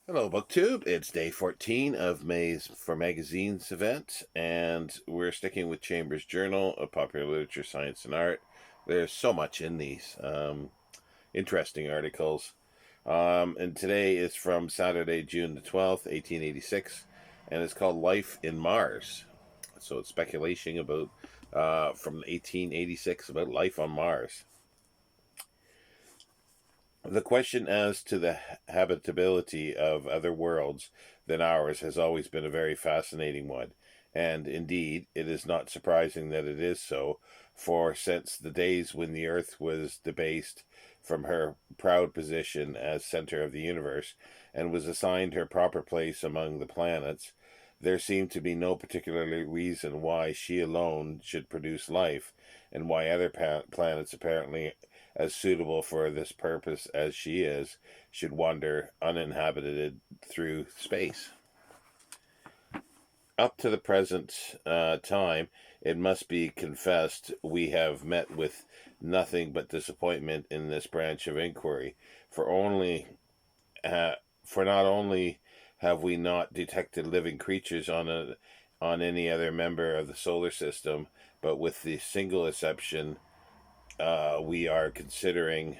Hello, BookTube. It's day 14 of May's For Magazines event, and we're sticking with Chambers' Journal of Popular Literature, Science, and Art. There's so much in these interesting articles. And today is from Saturday, June the 12th, 1886, and it's called Life in Mars. So it's speculation about from 1886 about life on Mars. The question as to the habitability of other worlds than ours has always been a very fascinating one, and indeed it is not surprising that it is so, for since the days when the Earth was debased from her proud position as center of the universe and was assigned her proper place among the planets, there seemed to be no particular reason why she alone should produce life, and why other planets apparently as suitable for this purpose as she is, should wander uninhabited through space. Up to the present time, it must be confessed, we have met with nothing but disappointment in this branch of inquiry, for only for not only have we not detected living creatures on any other member of the solar system, but with the single exception we are considering,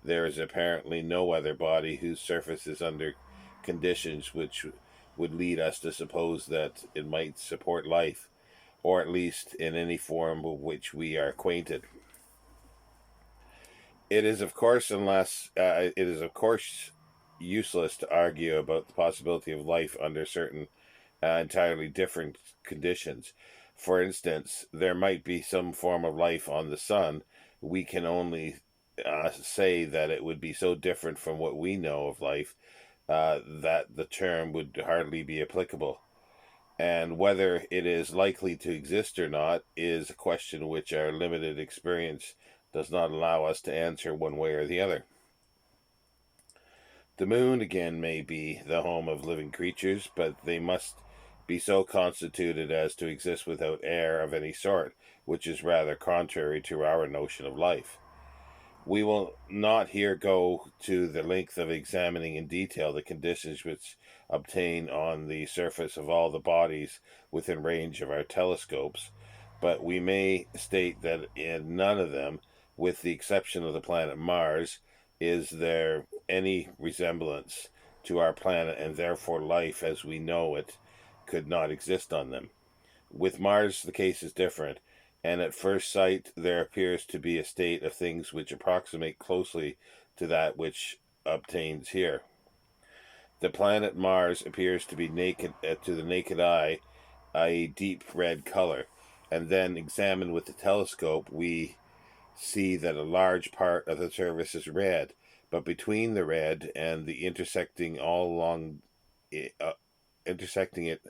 there is apparently no other body whose surface is under conditions which would lead us to suppose that it might support life, or at least in any form with which we are acquainted. It is, of course, useless to argue about the possibility of life under certain entirely different conditions. For instance, there might be some form of life on the sun. We can only say that it would be so different from what we know of life that the term would hardly be applicable. And whether it is likely to exist or not is a question which our limited experience does not allow us to answer one way or the other. The moon, again, may be the home of living creatures, but they must be so constituted as to exist without air of any sort, which is rather contrary to our notion of life. We will not here go to the length of examining in detail the conditions which obtain on the surface of all the bodies within range of our telescopes, but we may state that in none of them, with the exception of the planet Mars, is there any resemblance to our planet, and therefore life as we know it could not exist on them. With Mars, the case is different, and at first sight there appears to be a state of things which approximate closely to that which obtains here. The planet Mars appears to be naked to the naked eye, a deep red color, and then examined with the telescope, we see that a large part of the surface is red, but between the red and the intersecting it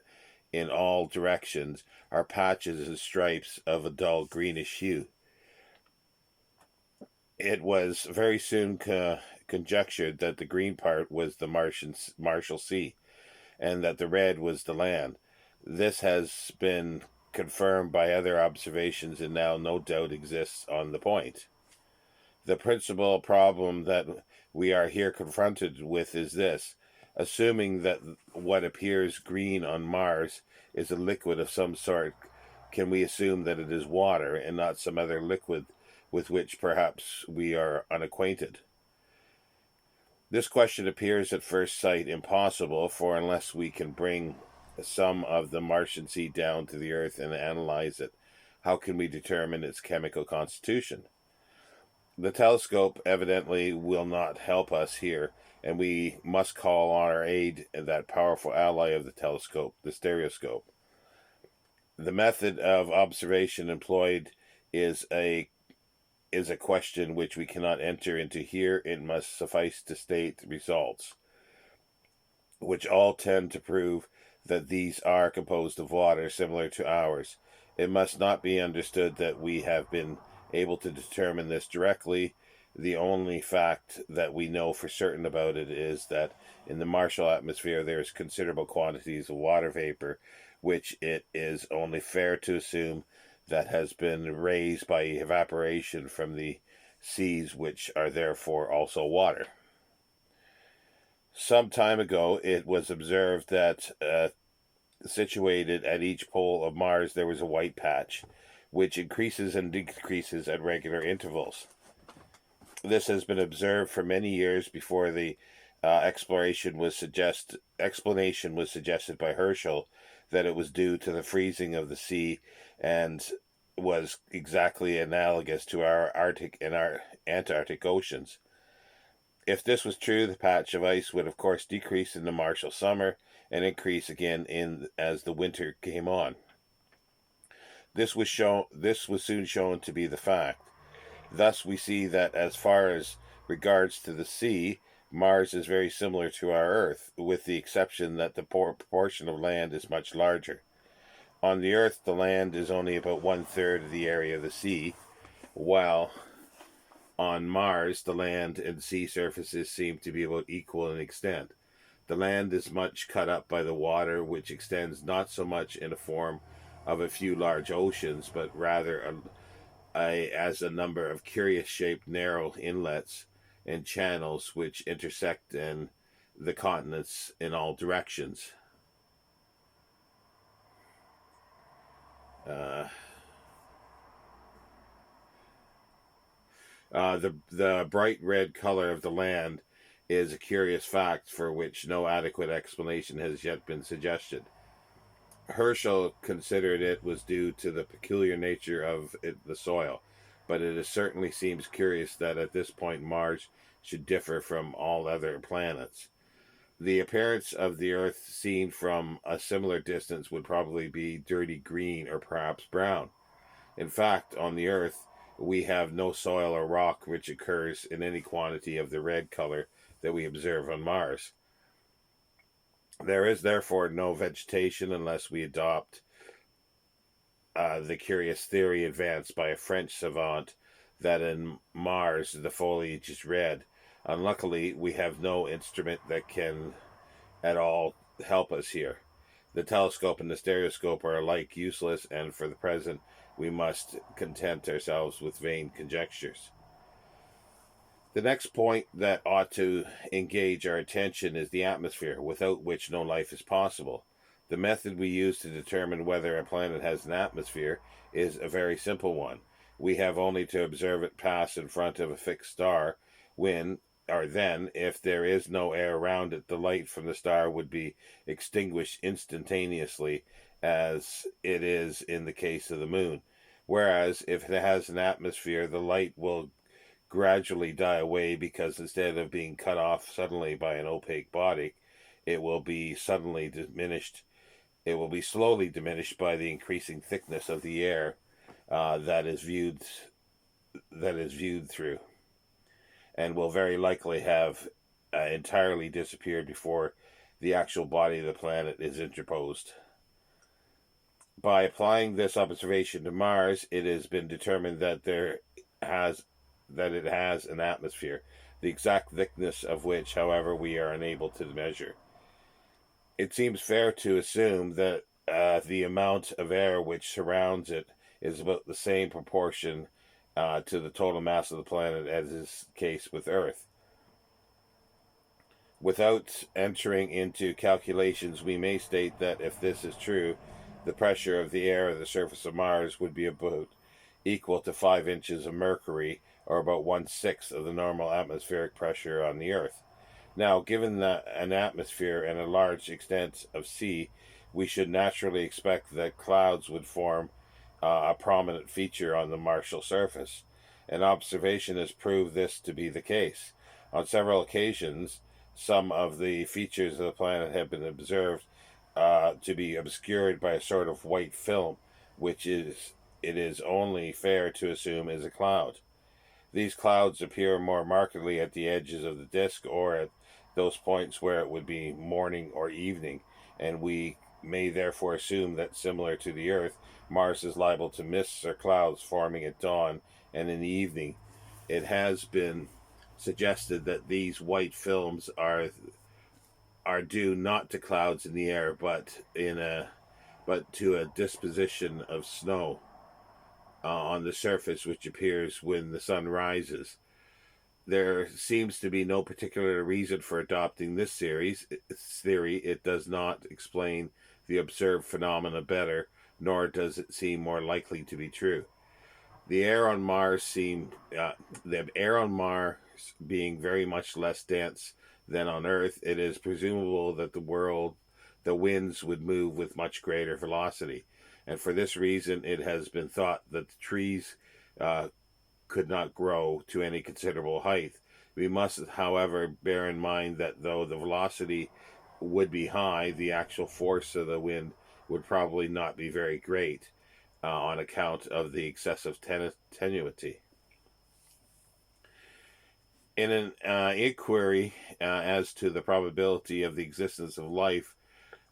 in all directions are patches and stripes of a dull greenish hue. It was very soon conjectured that the green part was the Martial Sea, and that the red was the land. This has been confirmed by other observations, and now no doubt exists on the point. The principal problem that we are here confronted with is this: assuming that what appears green on Mars is a liquid of some sort, can we assume that it is water and not some other liquid with which perhaps we are unacquainted? This question appears at first sight impossible, for unless we can bring some of the Martian sea down to the Earth and analyze it, how can we determine its chemical constitution? The telescope evidently will not help us here, and we must call on our aid that powerful ally of the telescope, the stereoscope. The method of observation employed is a question which we cannot enter into here. It must suffice to state the results, which all tend to prove that these are composed of water similar to ours. It must not be understood that we have been able to determine this directly. The only fact that we know for certain about it is that in the Martial atmosphere there is considerable quantities of water vapor, which it is only fair to assume that has been raised by evaporation from the seas, which are therefore also water. some time ago, it was observed that situated at each pole of Mars there was a white patch, which increases and decreases at regular intervals. This has been observed for many years before the explanation was suggested by Herschel that it was due to the freezing of the sea and was exactly analogous to our Arctic and our Antarctic oceans. If this was true, the patch of ice would of course decrease in the Martial summer and increase again as the winter came on. This was soon shown to be the fact. Thus we see that as far as regards to the sea, Mars is very similar to our Earth, with the exception that the proportion of land is much larger. On the Earth, the land is only about 1/3 of the area of the sea, while on Mars, the land and sea surfaces seem to be about equal in extent. The land is much cut up by the water, which extends not so much in the form of a few large oceans, but rather as a number of curious-shaped narrow inlets and channels which intersect in the continents in all directions. The bright red color of the land is a curious fact for which no adequate explanation has yet been suggested. Herschel considered it was due to the peculiar nature of the soil, but it certainly seems curious that at this point Mars should differ from all other planets. The appearance of the Earth seen from a similar distance would probably be dirty green or perhaps brown. In fact, on the Earth, we have no soil or rock which occurs in any quantity of the red color that we observe on Mars. There is therefore no vegetation unless we adopt the curious theory advanced by a French savant that in Mars the foliage is red. Unluckily, we have no instrument that can at all help us here. The telescope and the stereoscope are alike useless, and for the present we must content ourselves with vain conjectures. The next point that ought to engage our attention is the atmosphere, without which no life is possible. The method we use to determine whether a planet has an atmosphere is a very simple one. We have only to observe it pass in front of a fixed star then, if there is no air around it, the light from the star would be extinguished instantaneously, as it is in the case of the moon. Whereas, if it has an atmosphere, the light will gradually die away, because instead of being cut off suddenly by an opaque body, it will be slowly diminished by the increasing thickness of the air that is viewed through, and will very likely have entirely disappeared before the actual body of the planet is interposed. By applying this observation to Mars, it has been determined that it has an atmosphere, the exact thickness of which, however, we are unable to measure. It seems fair to assume that the amount of air which surrounds it is about the same proportion to the total mass of the planet as is the case with Earth. Without entering into calculations, we may state that if this is true, the pressure of the air at the surface of Mars would be about equal to 5 inches of mercury, or about 1/6 of the normal atmospheric pressure on the Earth. Now, given an atmosphere and a large extent of sea, we should naturally expect that clouds would form a prominent feature on the Martial surface. An observation has proved this to be the case. On several occasions, some of the features of the planet have been observed to be obscured by a sort of white film, which it is only fair to assume is a cloud. These clouds appear more markedly at the edges of the disk, or at those points where it would be morning or evening, and we may therefore assume that, similar to the Earth, Mars is liable to mists or clouds forming at dawn and in the evening. It has been suggested that these white films are due not to clouds in the air, but to a disposition of snow on the surface which appears when the sun rises. There seems to be no particular reason for adopting this theory. It does not explain the observed phenomena better, nor does it seem more likely to be true. The air on Mars the air on Mars being very much less dense than on Earth, it is presumable that the winds would move with much greater velocity, and for this reason, it has been thought that the trees uh, could not grow to any considerable height. We must, however, bear in mind that though the velocity would be high, the actual force of the wind would probably not be very great on account of the excessive tenuity. In an inquiry as to the probability of the existence of life,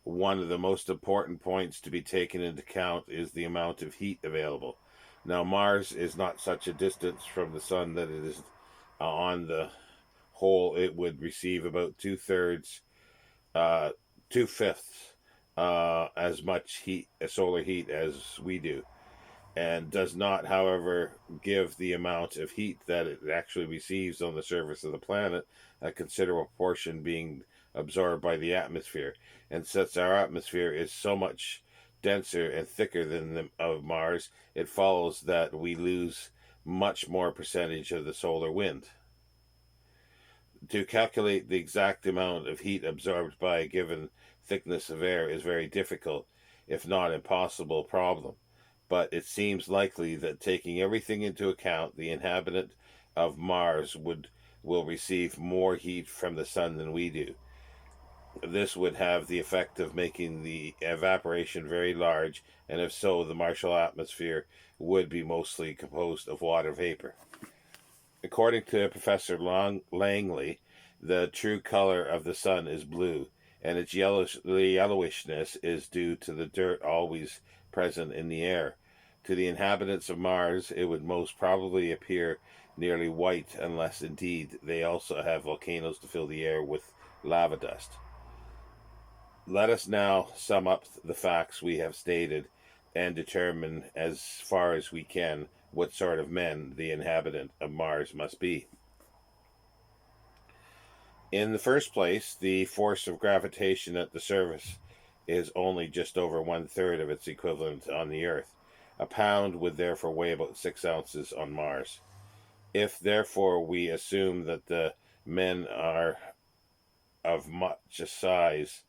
one of the most important points to be taken into account is the amount of heat available. Now, Mars is not such a distance from the sun that it is on the whole, it would receive about uh, 2/5 as much heat, solar heat, as we do, and does not, however, give the amount of heat that it actually receives on the surface of the planet, a considerable portion being absorbed by the atmosphere. And since our atmosphere is so much denser and thicker than the of Mars, it follows that we lose much more percentage of the solar wind. To calculate the exact amount of heat absorbed by a given thickness of air is very difficult, if not impossible, problem. But it seems likely that taking everything into account, the inhabitant of Mars will receive more heat from the sun than we do. This would have the effect of making the evaporation very large, and if so, the Martian atmosphere would be mostly composed of water vapor. According to Professor Langley, the true color of the sun is blue, and its yellowishness is due to the dirt always present in the air. To the inhabitants of Mars, it would most probably appear nearly white, unless indeed they also have volcanoes to fill the air with lava dust. Let us now sum up the facts we have stated and determine, as far as we can, what sort of men the inhabitant of Mars must be. In the first place, the force of gravitation at the surface is only just over 1/3 of its equivalent on the Earth. A pound would therefore weigh about 6 ounces on Mars. If therefore we assume that the men are of much a size,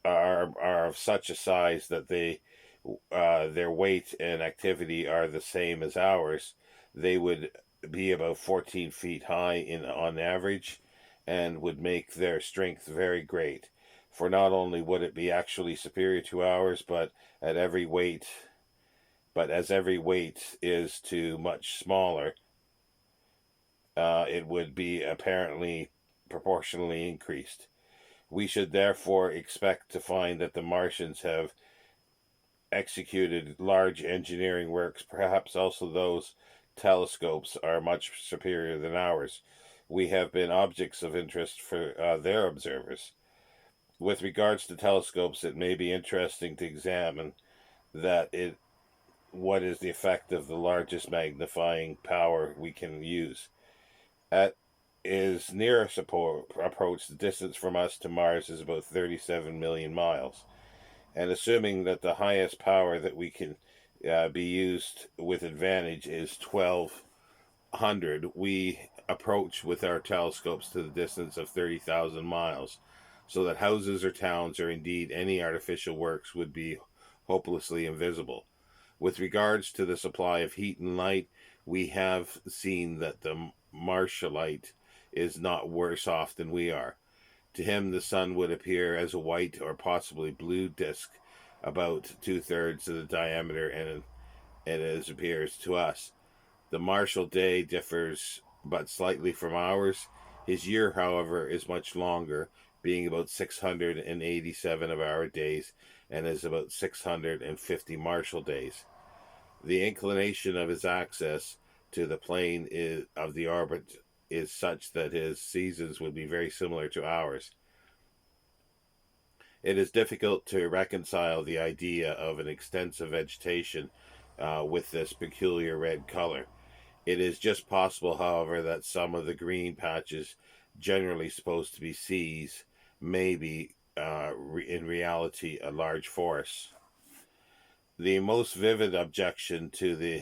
are of such a size that their weight and activity are the same as ours, they would be about 14 feet high on average, and would make their strength very great. For not only would it be actually superior to ours, but as every weight is too much smaller, it would be apparently proportionally increased. We should therefore expect to find that the Martians have executed large engineering works. Perhaps also those telescopes are much superior than ours. We have been objects of interest for their observers. With regards to telescopes, it may be interesting to examine what is the effect of the largest magnifying power we can use. At its nearest approach, the distance from us to Mars is about 37 million miles. And assuming that the highest power that we can be used with advantage is 1200, we approach with our telescopes to the distance of 30,000 miles, so that houses or towns, or indeed any artificial works, would be hopelessly invisible. With regards to the supply of heat and light, we have seen that the Martialite is not worse off than we are. To him, the sun would appear as a white or possibly blue disk about 2/3 of the diameter, and it appears to us. The Martial day differs but slightly from ours. His year, however, is much longer, being about 687 of our days, and is about 650 Martial days. The inclination of his axis to the plane of the orbit is such that his seasons would be very similar to ours. It is difficult to reconcile the idea of an extensive vegetation with this peculiar red color. It is just possible, however, that some of the green patches, generally supposed to be seas, may be in reality a large forest. The most vivid objection to the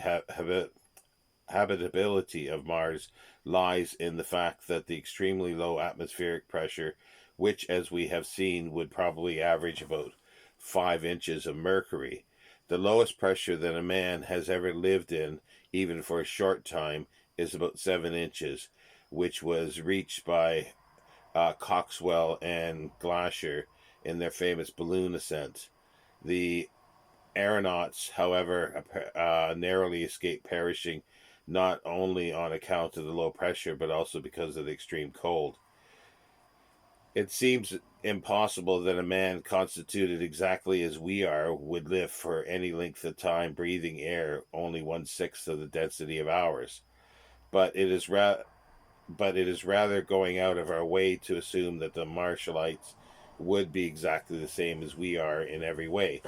habitability of Mars lies in the fact that the extremely low atmospheric pressure, which, as we have seen, would probably average about 5 inches of mercury, the lowest pressure that a man has ever lived in, even for a short time, is about 7 inches, which was reached by Coxwell and Glacier in their famous balloon ascent. The aeronauts, however, narrowly escaped perishing, not only on account of the low pressure, but also because of the extreme cold. It seems impossible that a man constituted exactly as we are would live for any length of time breathing air only 1/6 of the density of ours. But it is rather going out of our way to assume that the Marshallites would be exactly the same as we are in every way.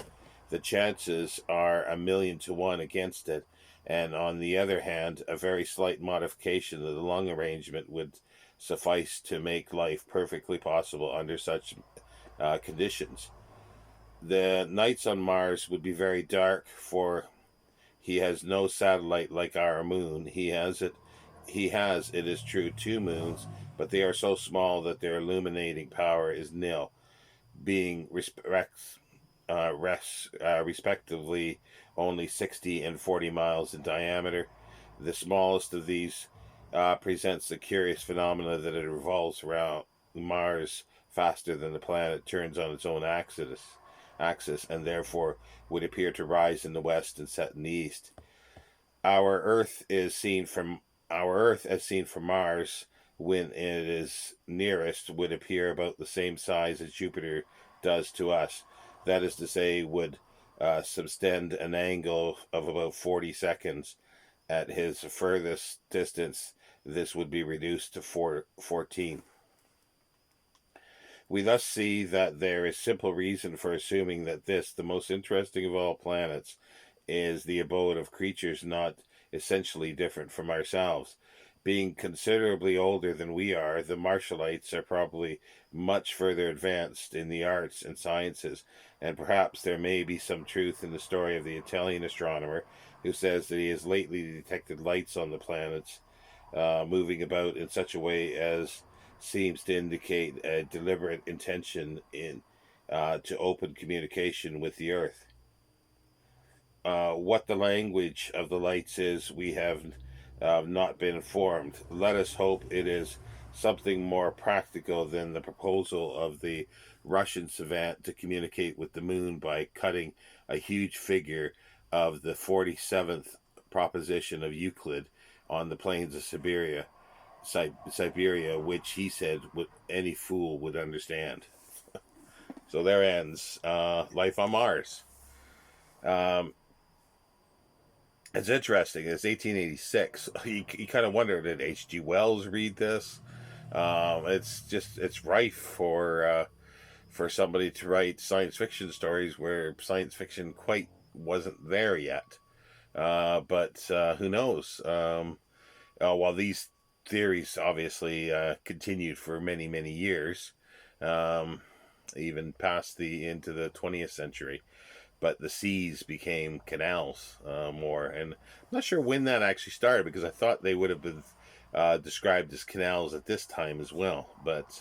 The chances are 1,000,000 to 1 against it, and on the other hand, a very slight modification of the lung arrangement would suffice to make life perfectly possible under such conditions. The nights on Mars would be very dark, for he has no satellite like our moon. It is true, 2 moons, but they are so small that their illuminating power is nil, being respectively only 60 and 40 miles in diameter. The smallest of these presents the curious phenomena that it revolves around Mars faster than the planet turns on its own axis, and therefore would appear to rise in the west and set in the east. Our Earth as seen from Mars, when it is nearest, would appear about the same size as Jupiter does to us. That is to say, would subtend an angle of about 40 seconds. At his furthest distance, this would be reduced to 14. We thus see that there is simple reason for assuming that this, the most interesting of all planets, is the abode of creatures not essentially different from ourselves. Being considerably older than we are, the Marshallites are probably much further advanced in the arts and sciences, and perhaps there may be some truth in the story of the Italian astronomer who says that he has lately detected lights on the planets moving about in such a way as seems to indicate a deliberate intention in to open communication with the Earth. What the language of the lights is, we have not been informed. Let us hope it is something more practical than the proposal of the Russian savant to communicate with the moon by cutting a huge figure of the 47th proposition of Euclid on the plains of Siberia, which he said any fool would understand. So there ends Life on Mars. It's interesting. It's 1886. You kind of wonder, did H.G. Wells read this? It's rife for somebody to write science fiction stories where science fiction quite wasn't there yet. But who knows? While these theories obviously continued for many, many years, even past into the 20th century. But the seas became canals more. And I'm not sure when that actually started, because I thought they would have been described as canals at this time as well. But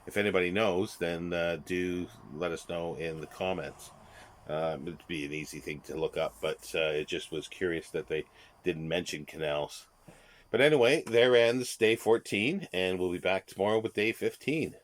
if anybody knows, then do let us know in the comments. It'd be an easy thing to look up, but it just was curious that they didn't mention canals. But anyway, there ends day 14, and we'll be back tomorrow with day 15.